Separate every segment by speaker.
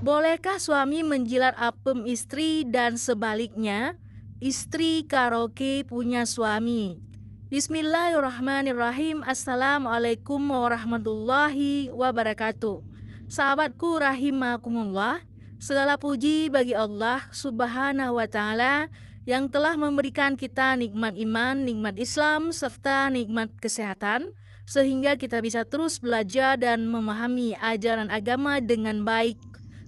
Speaker 1: Bolehkah suami menjilat apem istri dan sebaliknya? Istri karaoke punya suami. Bismillahirrahmanirrahim. Assalamualaikum warahmatullahi wabarakatuh. Sahabatku rahimakumullah, segala puji bagi Allah subhanahu wa ta'ala yang telah memberikan kita nikmat iman, nikmat Islam, serta nikmat kesehatan, sehingga kita bisa terus belajar dan memahami ajaran agama dengan baik.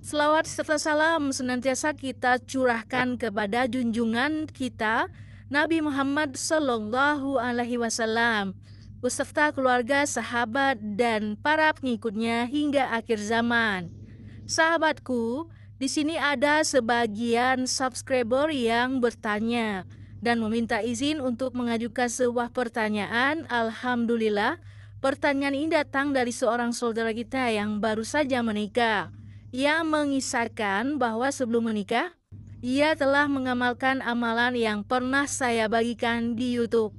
Speaker 1: Selawat serta salam senantiasa kita curahkan kepada junjungan kita Nabi Muhammad Sallallahu Alaihi Wasallam beserta keluarga, sahabat, dan para pengikutnya hingga akhir zaman. Sahabatku, di sini ada sebagian subscriber yang bertanya dan meminta izin untuk mengajukan sebuah pertanyaan. Alhamdulillah, pertanyaan ini datang dari seorang saudara kita yang baru saja menikah. Ia mengisahkan bahwa sebelum menikah, ia telah mengamalkan amalan yang pernah saya bagikan di YouTube.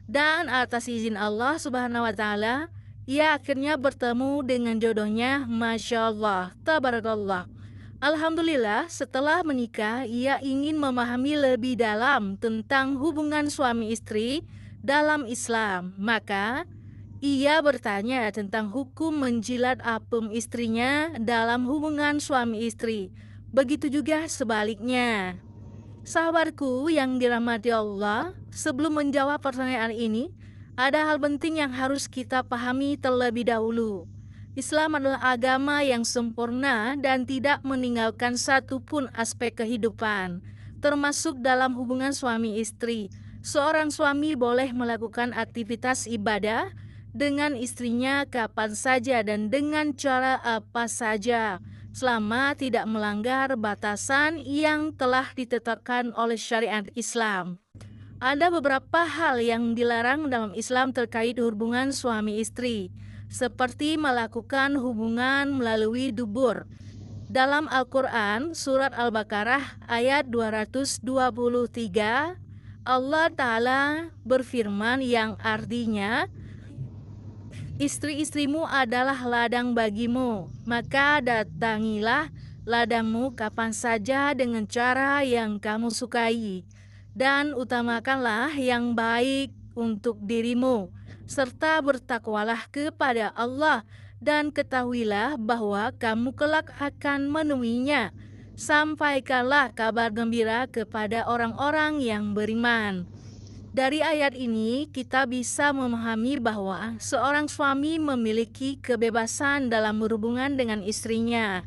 Speaker 1: Dan atas izin Allah Subhanahu wa Ta'ala, ia akhirnya bertemu dengan jodohnya. Masya Allah, tabarakallah. Alhamdulillah, setelah menikah, ia ingin memahami lebih dalam tentang hubungan suami istri dalam Islam. Maka, ia bertanya tentang hukum menjilat apem istrinya dalam hubungan suami istri. Begitu juga sebaliknya. Sahabatku yang dirahmati Allah, sebelum menjawab pertanyaan ini, ada hal penting yang harus kita pahami terlebih dahulu. Islam adalah agama yang sempurna dan tidak meninggalkan satupun aspek kehidupan, termasuk dalam hubungan suami istri. Seorang suami boleh melakukan aktivitas ibadah dengan istrinya kapan saja dan dengan cara apa saja, selama tidak melanggar batasan yang telah ditetapkan oleh syariat Islam. Ada beberapa hal yang dilarang dalam Islam terkait hubungan suami istri, seperti melakukan hubungan melalui dubur. Dalam Al-Quran, surat Al-Baqarah ayat 223, Allah Ta'ala berfirman yang artinya, istri-istrimu adalah ladang bagimu, maka datangilah ladangmu kapan saja dengan cara yang kamu sukai, dan utamakanlah yang baik untuk dirimu, serta bertakwalah kepada Allah, dan ketahuilah bahwa kamu kelak akan menemuinya. Sampaikanlah kabar gembira kepada orang-orang yang beriman. Dari ayat ini kita bisa memahami bahwa seorang suami memiliki kebebasan dalam berhubungan dengan istrinya,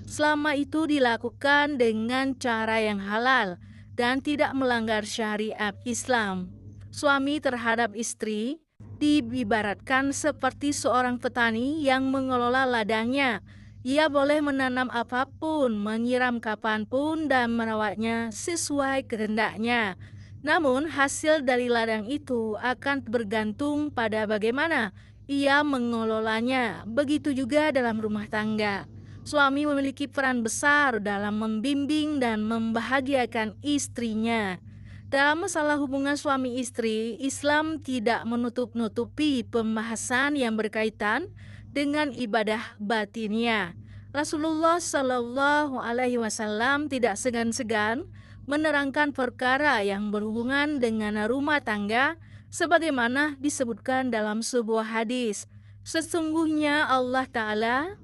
Speaker 1: selama itu dilakukan dengan cara yang halal dan tidak melanggar syariat Islam. Suami terhadap istri diibaratkan seperti seorang petani yang mengelola ladangnya. Ia boleh menanam apapun, menyiram kapanpun, dan merawatnya sesuai kehendaknya. Namun hasil dari ladang itu akan bergantung pada bagaimana ia mengelolanya. Begitu juga dalam rumah tangga. Suami memiliki peran besar dalam membimbing dan membahagiakan istrinya. Dalam masalah hubungan suami istri, Islam tidak menutup-nutupi pembahasan yang berkaitan dengan ibadah batinnya. Rasulullah Shallallahu Alaihi Wasallam tidak segan-segan menerangkan perkara yang berhubungan dengan rumah tangga, sebagaimana disebutkan dalam sebuah hadis. Sesungguhnya Allah Ta'ala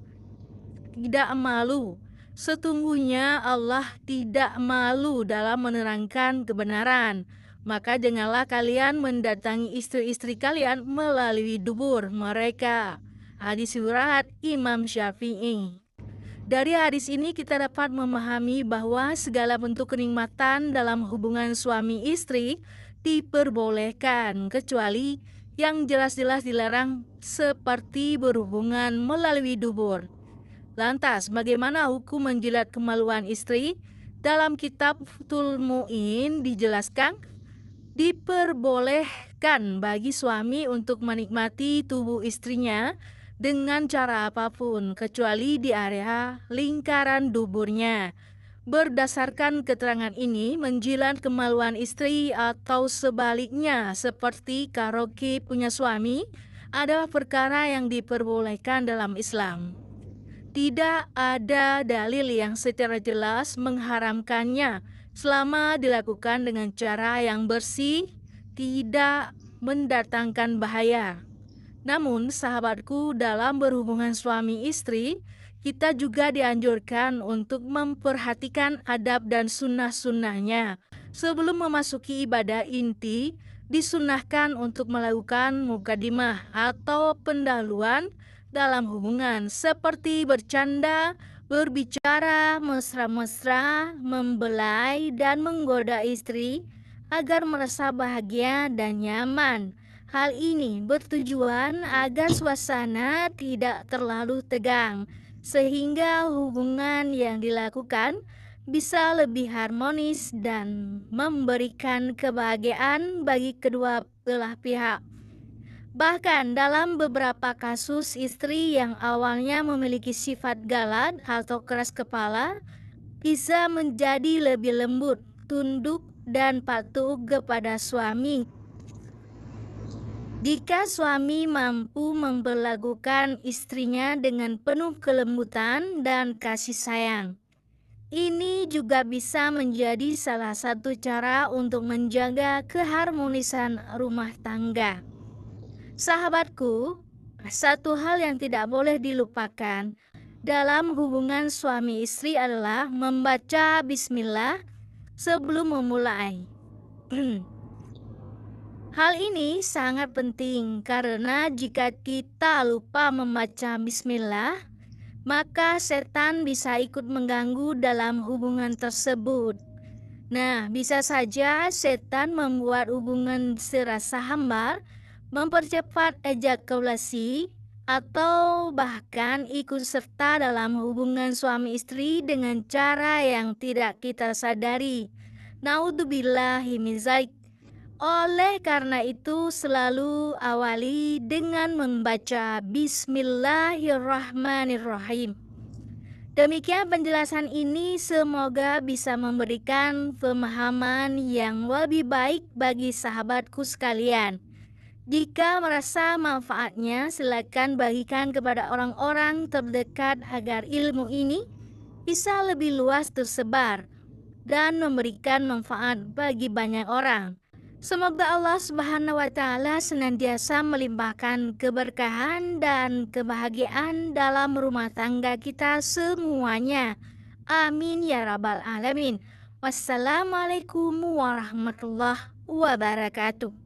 Speaker 1: tidak malu. Sesungguhnya Allah tidak malu dalam menerangkan kebenaran. Maka janganlah kalian mendatangi istri-istri kalian melalui dubur mereka. Hadis riwayat Imam Syafi'i. Dari hadis ini kita dapat memahami bahwa segala bentuk kenikmatan dalam hubungan suami istri diperbolehkan, kecuali yang jelas-jelas dilarang seperti berhubungan melalui dubur. Lantas, bagaimana hukum menjilat kemaluan istri? Dalam kitab Fathul Mu'in dijelaskan, diperbolehkan bagi suami untuk menikmati tubuh istrinya dengan cara apapun, kecuali di area lingkaran duburnya. Berdasarkan keterangan ini, menjilat kemaluan istri atau sebaliknya seperti karaoke punya suami adalah perkara yang diperbolehkan dalam Islam. Tidak ada dalil yang secara jelas mengharamkannya selama dilakukan dengan cara yang bersih, tidak mendatangkan bahaya. Namun, sahabatku, dalam berhubungan suami istri, kita juga dianjurkan untuk memperhatikan adab dan sunnah-sunnahnya. Sebelum memasuki ibadah inti, disunahkan untuk melakukan mukadimah atau pendahuluan dalam hubungan seperti bercanda, berbicara mesra-mesra, membelai, dan menggoda istri agar merasa bahagia dan nyaman. Hal ini bertujuan agar suasana tidak terlalu tegang, sehingga hubungan yang dilakukan bisa lebih harmonis dan memberikan kebahagiaan bagi kedua belah pihak. Bahkan dalam beberapa kasus, istri yang awalnya memiliki sifat galak atau keras kepala bisa menjadi lebih lembut, tunduk, dan patuh kepada suami. Jika suami mampu memperlakukan istrinya dengan penuh kelembutan dan kasih sayang, ini juga bisa menjadi salah satu cara untuk menjaga keharmonisan rumah tangga. Sahabatku, satu hal yang tidak boleh dilupakan dalam hubungan suami istri adalah membaca bismillah sebelum memulai. Hal ini sangat penting karena jika kita lupa membaca bismillah, maka setan bisa ikut mengganggu dalam hubungan tersebut. Nah, bisa saja setan membuat hubungan serasa hambar, mempercepat ejakulasi, atau bahkan ikut serta dalam hubungan suami istri dengan cara yang tidak kita sadari. Naudzubillahi min dzalik. Oleh karena itu, selalu awali dengan membaca Bismillahirrahmanirrahim. Demikian penjelasan ini, semoga bisa memberikan pemahaman yang lebih baik bagi sahabatku sekalian. Jika merasa manfaatnya, silakan bagikan kepada orang-orang terdekat agar ilmu ini bisa lebih luas tersebar dan memberikan manfaat bagi banyak orang. Semoga Allah Subhanahu wa Ta'ala senantiasa melimpahkan keberkahan dan kebahagiaan dalam rumah tangga kita semuanya. Amin ya Rabbal 'Alamin. Wassalamualaikum warahmatullahi wabarakatuh.